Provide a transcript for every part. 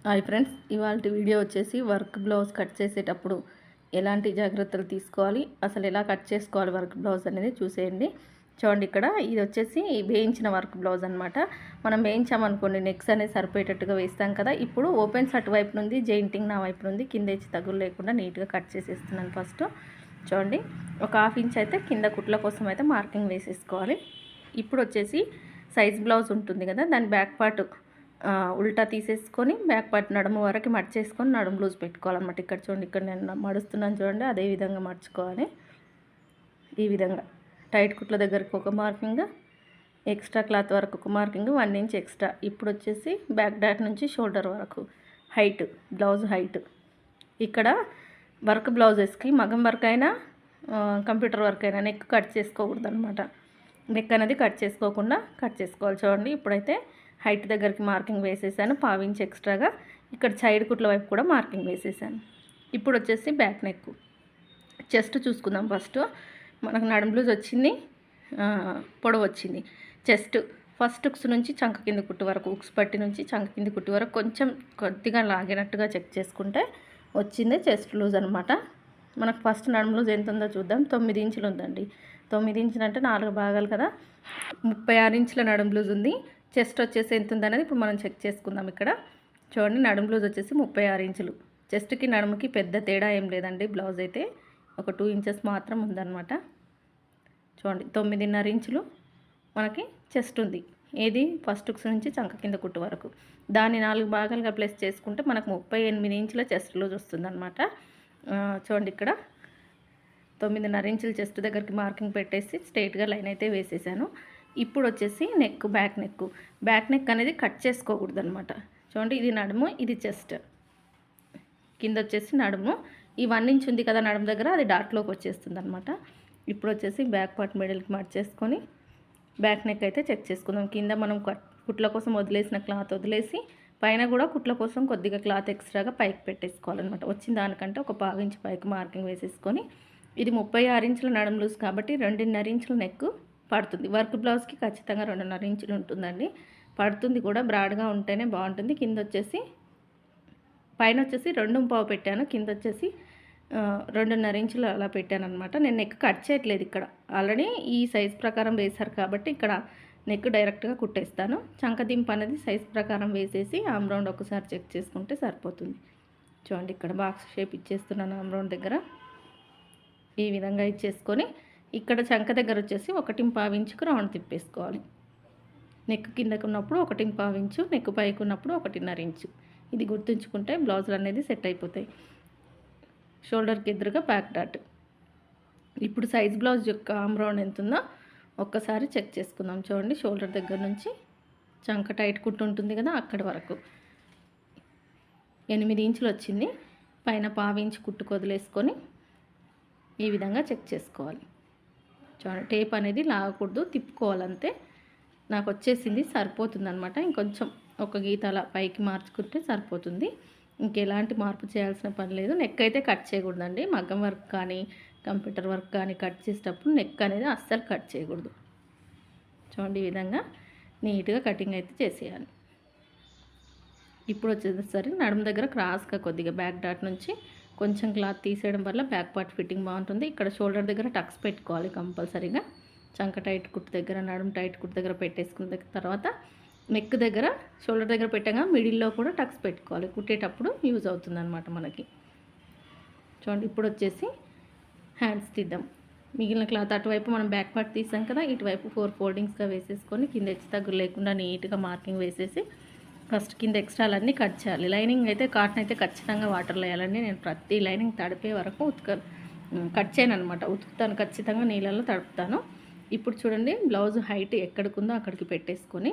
Hi friends, ఇవాళ video వచ్చేసి work blouse cut చేసేటప్పుడు ఎలాంటి జాగ్రత్తలు తీసుకోవాలి, అసలు ఎలా కట్ చేసుకోవాలి వర్క్ బ్లౌజ్ అనేది చూసేయండి. చూడండి, ఇక్కడ ఇది వచ్చేసి వేయించిన వర్క్ బ్లౌజ్ అనమాట. మనం వేయించామనుకోండి నెక్స్ అనేది సరిపోయేటట్టుగా వేస్తాం కదా. ఇప్పుడు ఓపెన్ షర్ట్ వైపు నుండి జెయింటింగ్ నా వైపు నుండి కింద ఇచ్చి తగులు లేకుండా నీట్గా కట్ చేసేస్తున్నాను. ఫస్ట్ చూడండి, ఒక ½ ఇంచ్ అయితే కింద కుట్ల కోసం అయితే మార్కింగ్ వేసేసుకోవాలి. ఇప్పుడు వచ్చేసి సైజ్ బ్లౌజ్ ఉంటుంది కదా, దాని బ్యాక్ పార్ట్ ఉల్టా తీసేసుకొని బ్యాక్ పార్ట్ నడుము వరకు మడిచేసుకొని నడుము లూజ్ పెట్టుకోవాలన్నమాట. ఇక్కడ చూడండి, ఇక్కడ నేను మడుస్తున్నాను చూడండి, అదే విధంగా మడుచుకోవాలి. ఈ విధంగా టైట్ కుట్ల దగ్గరికి ఒక మార్కింగ్, ఎక్స్ట్రా క్లాత్ వరకు ఒక మార్కింగ్, 1 ఇంచ్ ఎక్స్ట్రా. ఇప్పుడు వచ్చేసి బ్యాక్ డాట్ నుంచి షోల్డర్ వరకు హైట్, బ్లౌజ్ హైట్. ఇక్కడ వర్క్ బ్లౌజెస్కి మగం వర్క్ అయినా కంప్యూటర్ వర్క్ అయినా నెక్ కట్ చేసుకోకూడదు అనమాట. నెక్ అనేది కట్ చేసుకోకుండా కట్ చేసుకోవాలి. చూడండి, ఇప్పుడైతే హైట్ దగ్గరికి మార్కింగ్ వేసేసాను, 1/2 ఇంచ్ ఎక్స్ట్రాగా. ఇక్కడ సైడ్ కుట్ల వైపు కూడా మార్కింగ్ వేసేసాను. ఇప్పుడు వచ్చేసి బ్యాక్ నెక్, చెస్ట్ చూసుకుందాం. ఫస్ట్ మనకు నడుం బ్లూజ్ వచ్చింది, పొడవు వచ్చింది. చెస్ట్ ఫస్ట్ ఉక్స్ నుంచి చంక కింద కుట్టు వరకు, ఉక్స్ పట్టి నుంచి చంక కింద కుట్టు వరకు కొంచెం కొద్దిగా లాగినట్టుగా చెక్ చేసుకుంటే వచ్చింది చెస్ట్ లూజ్ అనమాట. మనకు ఫస్ట్ నడుం లూజ్ ఎంత ఉందో చూద్దాం. 9 ఇంచులు ఉందండి. 9 ఇంచులు అంటే 4 భాగాలు కదా, 36 ఇంచుల నడుం బ్లూజ్ ఉంది. చెస్ట్ వచ్చేసి ఎంత ఉందనేది ఇప్పుడు మనం చెక్ చేసుకుందాం. ఇక్కడ చూడండి, నడుం బ్లౌజ్ వచ్చేసి 36 ఇంచులు. చెస్ట్కి నడుముకి పెద్ద తేడా ఏం లేదండి. బ్లౌజ్ అయితే ఒక 2 ఇంచెస్ మాత్రం ఉందన్నమాట. చూడండి, 9.5 ఇంచులు మనకి చెస్ట్ ఉంది. ఏది ఫస్ట్ ఉక్స్ నుంచి చంక కింద కుట్టు వరకు. దాన్ని 4 భాగాలుగా ప్లేస్ చేసుకుంటే మనకు 38 ఇంచుల చెస్ట్ లూజ్ వస్తుందన్నమాట. చూడండి, ఇక్కడ 9.5 ఇంచుల చెస్ట్ దగ్గరికి మార్కింగ్ పెట్టేసి స్ట్రైట్గా లైన్ అయితే వేసేసాను. ఇప్పుడు వచ్చేసి నెక్, బ్యాక్ నెక్ అనేది కట్ చేసుకోకూడదు అనమాట. చూడండి, ఇది నడుము, ఇది చెస్ట్, కింద వచ్చేసి నడుము. ఈ 1 ఇంచ్ ఉంది కదా నడుము దగ్గర, అది డాట్లోకి వచ్చేస్తుంది అనమాట. ఇప్పుడు వచ్చేసి బ్యాక్ పార్ట్ మిడిల్కి మార్చేసుకొని బ్యాక్ నెక్ అయితే చెక్ చేసుకుందాం. కింద మనం కుట్ల కోసం వదిలేసిన క్లాత్ వదిలేసి పైన కూడా కుట్ల కోసం కొద్దిగా క్లాత్ ఎక్స్ట్రాగా పైకి పెట్టేసుకోవాలన్నమాట. వచ్చిన దానికంటే ఒక 1/2 ఇంచ్ పైకి మార్కింగ్ వేసేసుకొని, ఇది 36 ఇంచుల నడుము లూజ్ కాబట్టి 2.5 ఇంచుల నెక్ పడుతుంది. వర్క్ బ్లౌజ్కి ఖచ్చితంగా 2.5 ఇంచులు ఉంటుందండి. పడుతుంది కూడా, బ్రాడ్గా ఉంటేనే బాగుంటుంది. కింద వచ్చేసి పైన వచ్చేసి 2.5 పెట్టాను, కింద వచ్చేసి 2.5 ఇంచులు అలా పెట్టాను అనమాట. నేను నెక్ కట్ చేయట్లేదు. ఇక్కడ ఆల్రెడీ ఈ సైజ్ ప్రకారం వేశారు కాబట్టి ఇక్కడ నెక్ డైరెక్ట్గా కుట్టేస్తాను. చంకదింపు అనేది సైజ్ ప్రకారం వేసేసి ఆమ్ రౌండ్ ఒకసారి చెక్ చేసుకుంటే సరిపోతుంది. చూడండి, ఇక్కడ బాక్స్ షేప్ ఇచ్చేస్తున్నాను ఆమ్ రౌండ్ దగ్గర. ఈ విధంగా ఇచ్చేసుకొని ఇక్కడ చంక దగ్గర వచ్చేసి 1.5 ఇంచుకు రౌండ్ తిప్పేసుకోవాలి. నెక్ కిందకు ఉన్నప్పుడు 1.5 ఇంచు, నెక్ పైకి ఉన్నప్పుడు 1.5 ఇంచు. ఇది గుర్తుంచుకుంటే బ్లౌజులు అనేది సెట్ అయిపోతాయి. షోల్డర్కి ఎదురుగా బ్యాక్ డాట్. ఇప్పుడు సైజ్ బ్లౌజ్ యొక్క ఆమ్ రౌండ్ ఎంత ఉందో ఒక్కసారి చెక్ చేసుకుందాం. చూడండి, షోల్డర్ దగ్గర నుంచి చంక టైట్ కుట్టు ఉంటుంది కదా, అక్కడి వరకు 8 ఇంచులు వచ్చింది. పైన 1/2 ఇంచు కుట్టుకు వదిలేసుకొని ఈ విధంగా చెక్ చేసుకోవాలి. చూడండి, టేప్ అనేది లాగకూడదు, తిప్పుకోవాలంతే. నాకు వచ్చేసింది, సరిపోతుంది అనమాట. ఇంకొంచెం ఒక గీత అలా పైకి మార్చుకుంటే సరిపోతుంది. ఇంకెలాంటి మార్పు చేయాల్సిన పని లేదు. నెక్ అయితే కట్ చేయకూడదండి. మగ్గం వర్క్ కానీ కంప్యూటర్ వర్క్ కానీ కట్ చేసేటప్పుడు నెక్ అనేది అస్సలు కట్ చేయకూడదు. చూడండి, ఈ విధంగా నీట్గా కటింగ్ అయితే చేసేయాలి. ఇప్పుడు వచ్చేసరి నడుము దగ్గర క్రాస్గా కొద్దిగా బ్యాక్ డాట్ నుంచి కొంచెం క్లాత్ తీసేయడం వల్ల బ్యాక్ పార్ట్ ఫిట్టింగ్ బాగుంటుంది. ఇక్కడ షోల్డర్ దగ్గర టక్స్ పెట్టుకోవాలి కంపల్సరీగా. చంక టైట్ కుట్టు దగ్గర, నడుము టైట్ కుట్టు దగ్గర పెట్టేసుకున్న తర్వాత నెక్ దగ్గర, షోల్డర్ దగ్గర పెట్టగా మిడిల్లో కూడా టక్స్ పెట్టుకోవాలి. కుట్టేటప్పుడు యూజ్ అవుతుంది అనమాట మనకి. చూడండి, ఇప్పుడు వచ్చేసి హ్యాండ్స్ తీద్దాం. మిగిలిన క్లాత్ అటువైపు మనం బ్యాక్ పార్ట్ తీసాం కదా, ఇటువైపు 4 ఫోల్డింగ్స్గా వేసేసుకొని కింద హెచ్చు తగ్గులు లేకుండా నీట్గా మార్కింగ్ వేసేసి ఫస్ట్ కింద ఎక్స్ట్రాలన్నీ కట్ చేయాలి. లైనింగ్ అయితే కాటన్ అయితే ఖచ్చితంగా వాటర్లో వేయాలండి. నేను ప్రతి లైనింగ్ తడిపే వరకు కట్ చేయను అనమాట. ఉతుకుతాను, ఖచ్చితంగా నీళ్ళల్లో తడుపుతాను. ఇప్పుడు చూడండి, బ్లౌజ్ హైట్ ఎక్కడికుందో అక్కడికి పెట్టేసుకొని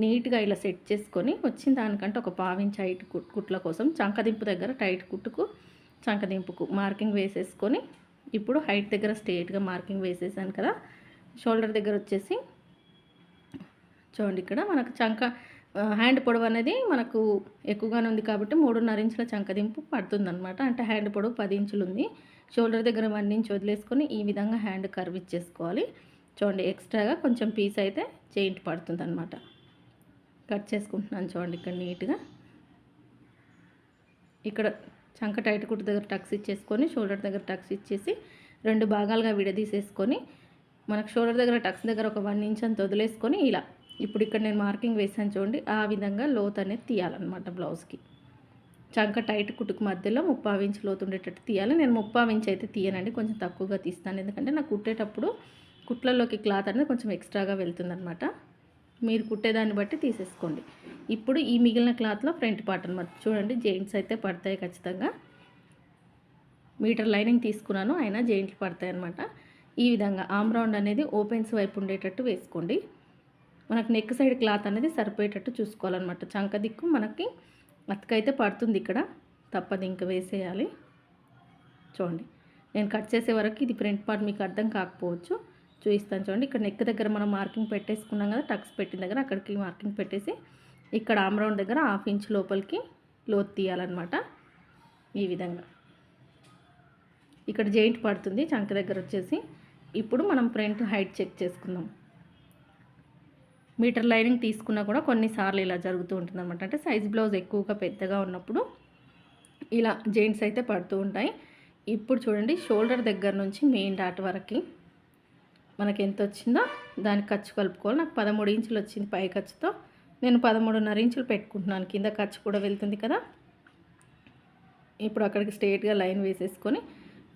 నీట్గా ఇలా సెట్ చేసుకొని వచ్చిన దానికంటే ఒక 1/2 ఇంచ్ హైట్ కుట్ల కోసం చంకదింపు దగ్గర టైట్ కుట్టుకు చంకదింపుకు మార్కింగ్ వేసేసుకొని ఇప్పుడు హైట్ దగ్గర స్ట్రేట్గా మార్కింగ్ వేసేసాను కదా. షోల్డర్ దగ్గర వచ్చేసి చూడండి, ఇక్కడ మనకు హ్యాండ్ పొడవు అనేది మనకు ఎక్కువగానే ఉంది కాబట్టి 3.5 ఇంచుల చంకదింపు పడుతుందన్నమాట. అంటే హ్యాండ్ పొడవు 10 ఇంచులు ఉంది. షోల్డర్ దగ్గర 1 ఇంచ్ వదిలేసుకొని ఈ విధంగా హ్యాండ్ కర్వ్ ఇచ్చేసుకోవాలి. చూడండి, ఎక్స్ట్రాగా కొంచెం పీస్ అయితే జెయింట్ పడుతుంది అనమాట. కట్ చేసుకుంటున్నాను చూడండి, ఇక్కడ నీట్గా ఇక్కడ చంక టైట్ కుట్టు దగ్గర టక్స్ ఇచ్చేసుకొని షోల్డర్ దగ్గర టక్స్ ఇచ్చేసి 2 భాగాలుగా విడదీసేసుకొని మనకు షోల్డర్ దగ్గర టక్స్ దగ్గర ఒక 1 ఇంచ్ అంత వదిలేసుకొని ఇలా ఇప్పుడు ఇక్కడ నేను మార్కింగ్ వేసాను చూడండి, ఆ విధంగా లోతు అనేది తీయాలన్నమాట బ్లౌజ్కి. చంక టైట్ కుట్టుకు మధ్యలో 3/4 ఇంచ్ లోతు ఉండేటట్టు తీయాలి. నేను 3/4 ఇంచ్ అయితే తీయనండి, కొంచెం తక్కువగా తీస్తాను. ఎందుకంటే నాకు కుట్టేటప్పుడు కుట్లలోకి క్లాత్ అనేది కొంచెం ఎక్స్ట్రాగా వెళ్తుందనమాట. మీరు కుట్టేదాన్ని బట్టి తీసేసుకోండి. ఇప్పుడు ఈ మిగిలిన క్లాత్లో ఫ్రంట్ పార్ట్ అనమాట. చూడండి జెయింట్స్ అయితే పడతాయి ఖచ్చితంగా. మీటర్ లైనింగ్ తీసుకున్నాను, అయినా జెయింట్లు పడతాయి అనమాట. ఈ విధంగా ఆమ్ రౌండ్ అనేది ఓపెన్స్ వైపు ఉండేటట్టు వేసుకోండి. మనకు నెక్ సైడ్ క్లాత్ అనేది సరిపోయేటట్టు చూసుకోవాలన్నమాట. చంక దిక్కు మనకి అతకైతే పడుతుంది, ఇక్కడ తప్పదు ఇంకా వేసేయాలి. చూడండి నేను కట్ చేసే వరకు ఇది ఫ్రంట్ పార్ట్ మీకు అర్థం కాకపోవచ్చు, చూపిస్తాను చూడండి. ఇక్కడ నెక్ దగ్గర మనం మార్కింగ్ పెట్టేసుకున్నాం కదా, టక్స్ పెట్టిన దగ్గర అక్కడికి మార్కింగ్ పెట్టేసి ఇక్కడ ఆమ్ రౌండ్ దగ్గర 1/2 ఇంచ్ లోపలికి లోతు తీయాలన్నమాట. ఈ విధంగా ఇక్కడ జెయింట్ పడుతుంది చంక దగ్గర వచ్చేసి. ఇప్పుడు మనం ఫ్రంట్ హైట్ చెక్ చేసుకుందాం. మీటర్ లైనింగ్ తీసుకున్నా కూడా కొన్నిసార్లు ఇలా జరుగుతూ ఉంటుంది అనమాట. అంటే సైజ్ బ్లౌజ్ ఎక్కువగా పెద్దగా ఉన్నప్పుడు ఇలా జెయింట్స్ అయితే పడుతూ ఉంటాయి. ఇప్పుడు చూడండి షోల్డర్ దగ్గర నుంచి మెయిన్ డాట్ వరకు మనకి ఎంత వచ్చిందో దానికి ఖర్చు కలుపుకోవాలి. నాకు 13 ఇంచులు వచ్చింది పై ఖర్చుతో. నేను 13.5 ఇంచులు పెట్టుకుంటున్నాను, కింద ఖర్చు కూడా వెళ్తుంది కదా. ఇప్పుడు అక్కడికి స్ట్రైట్గా లైన్ వేసేసుకొని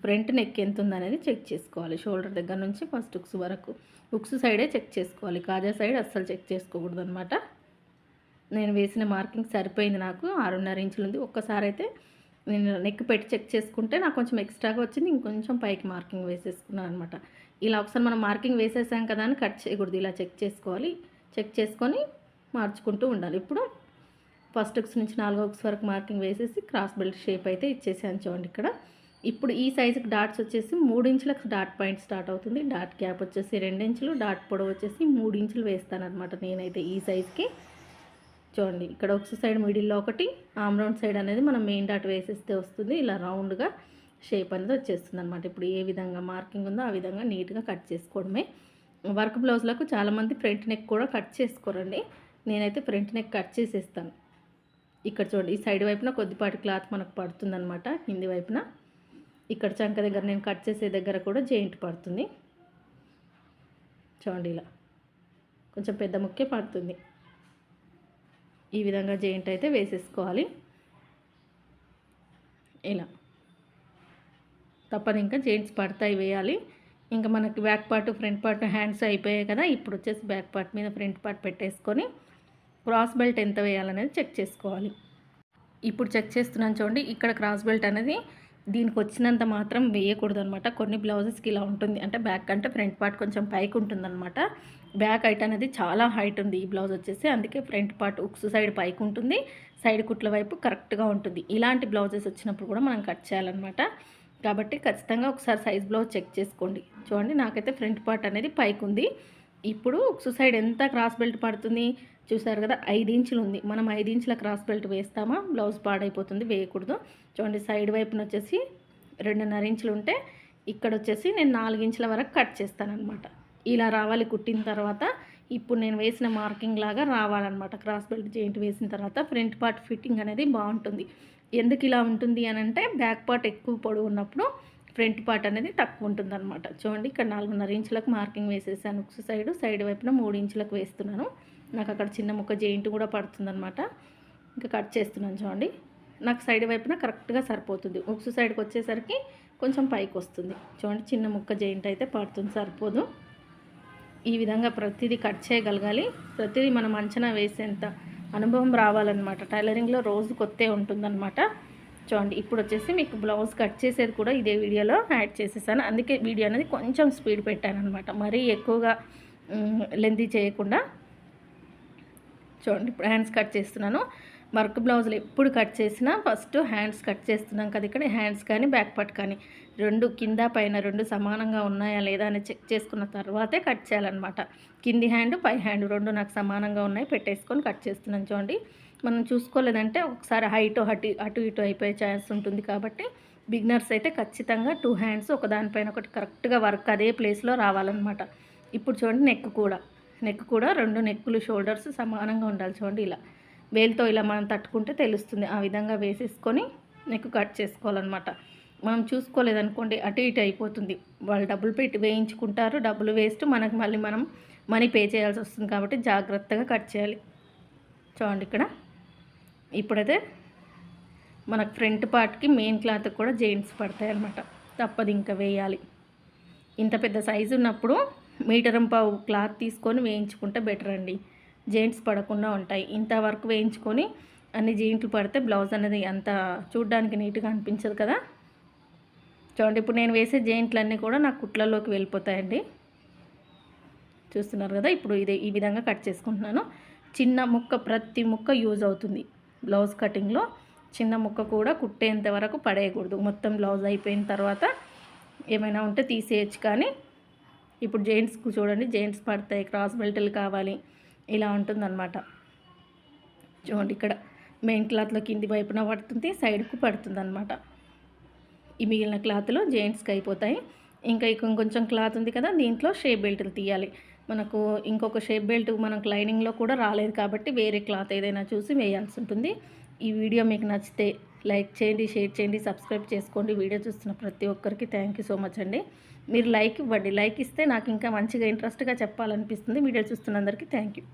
ఫ్రంట్ నెక్ ఎంత ఉందనేది చెక్ చేసుకోవాలి. షోల్డర్ దగ్గర నుంచి ఫస్ట్ ఉక్స్ వరకు, ఉక్స్ సైడే చెక్ చేసుకోవాలి, కాజా సైడ్ అస్సలు చెక్ చేసుకోకూడదు అనమాట. నేను వేసిన మార్కింగ్ సరిపోయింది, నాకు 6.5 ఇంచులు ఉంది. ఒక్కసారి అయితే నేను నెక్ పెట్టి చెక్ చేసుకుంటే నాకు కొంచెం ఎక్స్ట్రాగా వచ్చింది, ఇంకొంచెం పైకి మార్కింగ్ వేసేసుకున్నాను అనమాట. ఇలా ఒకసారి మనం మార్కింగ్ వేసేసాం కదా అని కట్ చేయకూడదు, ఇలా చెక్ చేసుకోవాలి. చెక్ చేసుకొని మార్చుకుంటూ ఉండాలి. ఇప్పుడు ఫస్ట్ ఉక్స్ నుంచి 4వ ఉక్స్ వరకు మార్కింగ్ వేసేసి క్రాస్ బెల్ట్ షేప్ అయితే ఇచ్చేసాను చూడండి ఇక్కడ. ఇప్పుడు ఈ సైజుకి డాట్స్ వచ్చేసి 3 ఇంచులకు డాట్ పాయింట్ స్టార్ట్ అవుతుంది. డాట్ గ్యాప్ వచ్చేసి 2 ఇంచులు, డాట్ పొడవు వచ్చేసి 3 ఇంచులు వేస్తాను అనమాట నేనైతే ఈ సైజుకి. చూడండి ఇక్కడ ఉక్స్ సైడ్ మిడిల్లో ఒకటి, ఆమ్ రౌండ్ సైడ్ అనేది మనం మెయిన్ డాట్ వేసేస్తే వస్తుంది. ఇలా రౌండ్గా షేప్ అనేది వచ్చేస్తుంది అనమాట. ఇప్పుడు ఏ విధంగా మార్కింగ్ ఉందో ఆ విధంగా నీట్గా కట్ చేసుకోవడమే. వర్క్ బ్లౌజ్లకు చాలామంది ఫ్రంట్ నెక్ కూడా కట్ చేసుకోరండి, నేనైతే ఫ్రంట్ నెక్ కట్ చేసేస్తాను. ఇక్కడ చూడండి ఈ సైడ్ వైపున కొద్దిపాటి క్లాత్ మనకు పడుతుందనమాట, కింది వైపున. ఇక్కడ చంక దగ్గర నేను కట్ చేసే దగ్గర కూడా జెయింట్ పడుతుంది. చూడండి ఇలా కొంచెం పెద్ద ముక్కే పడుతుంది. ఈ విధంగా జెయింట్ అయితే వేసేసుకోవాలి. ఇలా తప్పదు, ఇంకా జెయింట్స్ పడతాయి వేయాలి. ఇంకా మనకి back part front part hands అయిపోయాయి కదా. ఇప్పుడు వచ్చేసి బ్యాక్ పార్ట్ మీద ఫ్రంట్ పార్ట్ పెట్టేసుకొని క్రాస్ బెల్ట్ ఎంత వేయాలనేది చెక్ చేసుకోవాలి. ఇప్పుడు చెక్ చేస్తున్నాను చూడండి. ఇక్కడ క్రాస్ బెల్ట్ అనేది దీనికి వచ్చినంత మాత్రం వేయకూడదు అనమాట. కొన్ని బ్లౌజెస్కి ఇలా ఉంటుంది, అంటే బ్యాక్ అంటే ఫ్రంట్ పార్ట్ కొంచెం పైకి ఉంటుందన్నమాట. బ్యాక్ హైట్ అనేది చాలా హైట్ ఉంది ఈ బ్లౌజ్ వచ్చేసి, అందుకే ఫ్రంట్ పార్ట్ ఉక్స్ సైడ్ పైకి ఉంటుంది, సైడ్ కుట్ల వైపు కరెక్ట్గా ఉంటుంది. ఇలాంటి బ్లౌజెస్ వచ్చినప్పుడు కూడా మనం కట్ చేయాలన్నమాట. కాబట్టి ఖచ్చితంగా ఒకసారి సైజ్ బ్లౌజ్ చెక్ చేసుకోండి. చూడండి నాకైతే ఫ్రంట్ పార్ట్ అనేది పైకి ఉంది. ఇప్పుడు ఉక్స్ సైడ్ ఎంత క్రాస్ బెల్ట్ పడుతుంది చూసారు కదా, 5 ఇంచులు ఉంది. మనం 5 ఇంచుల క్రాస్ బెల్ట్ వేస్తామా బ్లౌజ్ పాడైపోతుంది, వేయకూడదు. చూడండి సైడ్ వైపున వచ్చేసి 2.5 ఇంచులు ఉంటే ఇక్కడ వచ్చేసి నేను 4 ఇంచుల వరకు కట్ చేస్తానన్నమాట. ఇలా రావాలి కుట్టిన తర్వాత. ఇప్పుడు నేను వేసిన మార్కింగ్ లాగా రావాలన్నమాట. క్రాస్ బెల్ట్ జెయింట్ వేసిన తర్వాత ఫ్రంట్ పార్ట్ ఫిట్టింగ్ అనేది బాగుంటుంది. ఎందుకు ఇలా ఉంటుంది అని అంటే బ్యాక్ పార్ట్ ఎక్కువ పొడవు ఉన్నప్పుడు ఫ్రంట్ పార్ట్ అనేది తక్కువ ఉంటుందన్నమాట. చూడండి ఇక్కడ 4.5 ఇంచులకు మార్కింగ్ వేసేసాను. ఉక్స్ సైడ్ వైపున 3 ఇంచులకు వేస్తున్నాను. నాకు అక్కడ చిన్న ముక్క జెయింట్ కూడా పడుతుందన్నమాట. ఇంకా కట్ చేస్తున్నాను చూడండి. నాకు సైడ్ వైపున కరెక్ట్గా సరిపోతుంది. ఉక్స్ సైడ్కి వచ్చేసరికి కొంచెం పైకి వస్తుంది. చూడండి చిన్న ముక్క జెయింట్ అయితే పడుతుంది, సరిపోదు. ఈ విధంగా ప్రతిదీ కట్ చేయగలగాలి. ప్రతిదీ మనం అంచనా వేసేంత అనుభవం రావాలన్నమాట. టైలరింగ్లో రోజు కొత్తే ఉంటుందన్నమాట. చూడండి ఇప్పుడు వచ్చేసి మీకు బ్లౌజ్ కట్ చేసేది కూడా ఇదే వీడియోలో యాడ్ చేసేసాను. అందుకే వీడియో అనేది కొంచెం స్పీడ్ పెట్టాను అనమాట, మరీ ఎక్కువగా లెంతీ చేయకుండా. చూడండి ఇప్పుడు హ్యాండ్స్ కట్ చేస్తున్నాను. వర్క్ బ్లౌజులు ఎప్పుడు కట్ చేసినా ఫస్ట్ హ్యాండ్స్ కట్ చేస్తున్నాం కదా. ఇక్కడ హ్యాండ్స్ కానీ బ్యాక్ పార్ట్ కానీ రెండు కింద పైన రెండు సమానంగా ఉన్నాయా లేదా అని చెక్ చేసుకున్న తర్వాతే కట్ చేయాలన్నమాట. కింది హ్యాండ్ పై హ్యాండ్ రెండు నాకు సమానంగా ఉన్నాయి, పెట్టేసుకొని కట్ చేస్తున్నాను. చూడండి మనం చూసుకోలేదంటే ఒకసారి హైట్ అటు ఇటు అయిపోయే ఛాన్స్ ఉంటుంది. కాబట్టి బిగినర్స్ అయితే ఖచ్చితంగా 2 హ్యాండ్స్ ఒకదానిపైన ఒకటి కరెక్ట్గా వర్క్ అదే ప్లేస్లో రావాలన్నమాట. ఇప్పుడు చూడండి నెక్ కూడా 2 నెక్కులు షోల్డర్స్ సమానంగా ఉండాలి. చూడండి ఇలా వేలుతో ఇలా మనం తట్టుకుంటే తెలుస్తుంది. ఆ విధంగా వేసేసుకొని నెక్ కట్ చేసుకోవాలన్నమాట. మనం చూసుకోలేదనుకోండి అటు ఇటు అయిపోతుంది. వాళ్ళు డబ్బులు పెట్టి వేయించుకుంటారు, డబ్బులు వేస్ట్, మనకు మళ్ళీ మనం మనీ పే చేయాల్సి వస్తుంది. కాబట్టి జాగ్రత్తగా కట్ చేయాలి. చూడండి ఇక్కడ ఇప్పుడైతే మనకు ఫ్రంట్ పార్ట్కి మెయిన్ క్లాత్ కూడా జెయింట్స్ పడతాయి అన్నమాట. తప్పదు ఇంకా వేయాలి. ఇంత పెద్ద సైజు ఉన్నప్పుడు 1.5 మీటర్ క్లాత్ తీసుకొని వేయించుకుంటే బెటర్ అండి. జెయింట్స్ పడకుండా ఉంటాయి. ఇంత వరకు వేయించుకొని అన్ని జెయింట్లు పడితే బ్లౌజ్ అనేది అంత చూడడానికి నీట్గా అనిపించదు కదా. చూడండి ఇప్పుడు నేను వేసే జెయింట్లన్నీ కూడా నా కుట్లలోకి వెళ్ళిపోతాయండి. చూస్తున్నారు కదా. ఇప్పుడు ఈ విధంగా కట్ చేసుకుంటున్నాను. చిన్న ముక్క, ప్రతి ముక్క యూజ్ అవుతుంది బ్లౌజ్ కటింగ్లో. చిన్న ముక్క కూడా కుట్టేంత వరకు పడేయకూడదు. మొత్తం బ్లౌజ్ అయిపోయిన తర్వాత ఏమైనా ఉంటే తీసేయచ్చు. కానీ ఇప్పుడు జెయింట్స్కు చూడండి, జెయింట్స్ పడతాయి, క్రాస్ బెల్ట్లు కావాలి, ఇలా ఉంటుందన్నమాట. చూడండి ఇక్కడ మెయిన్ క్లాత్లో కింది వైపున పడుతుంది, సైడ్కు పడుతుంది అనమాట. ఈ మిగిలిన క్లాత్లో జెయింట్స్కి అయిపోతాయి. ఇంకా ఇంకొంచెం క్లాత్ ఉంది కదా, దీంట్లో షేప్ బెల్ట్లు తీయాలి. మనకు ఇంకొక షేప్ బెల్ట్ మనకు లైనింగ్లో కూడా రాలేదు కాబట్టి వేరే క్లాత్ ఏదైనా చూసి వేయాల్సి ఉంటుంది. ఈ వీడియో మీకు నచ్చితే లైక్ చేయండి, షేర్ చేయండి, సబ్స్క్రైబ్ చేసుకోండి. వీడియో చూస్తున్న ప్రతి ఒక్కరికి థ్యాంక్ యూ సో మచ్ అండి. మీరు లైక్ ఇవ్వండి. లైక్ ఇస్తే నాకు ఇంకా మంచిగా ఇంట్రెస్ట్గా చెప్పాలనిపిస్తుంది. వీడియో చూస్తున్న అందరికీ థ్యాంక్ యూ.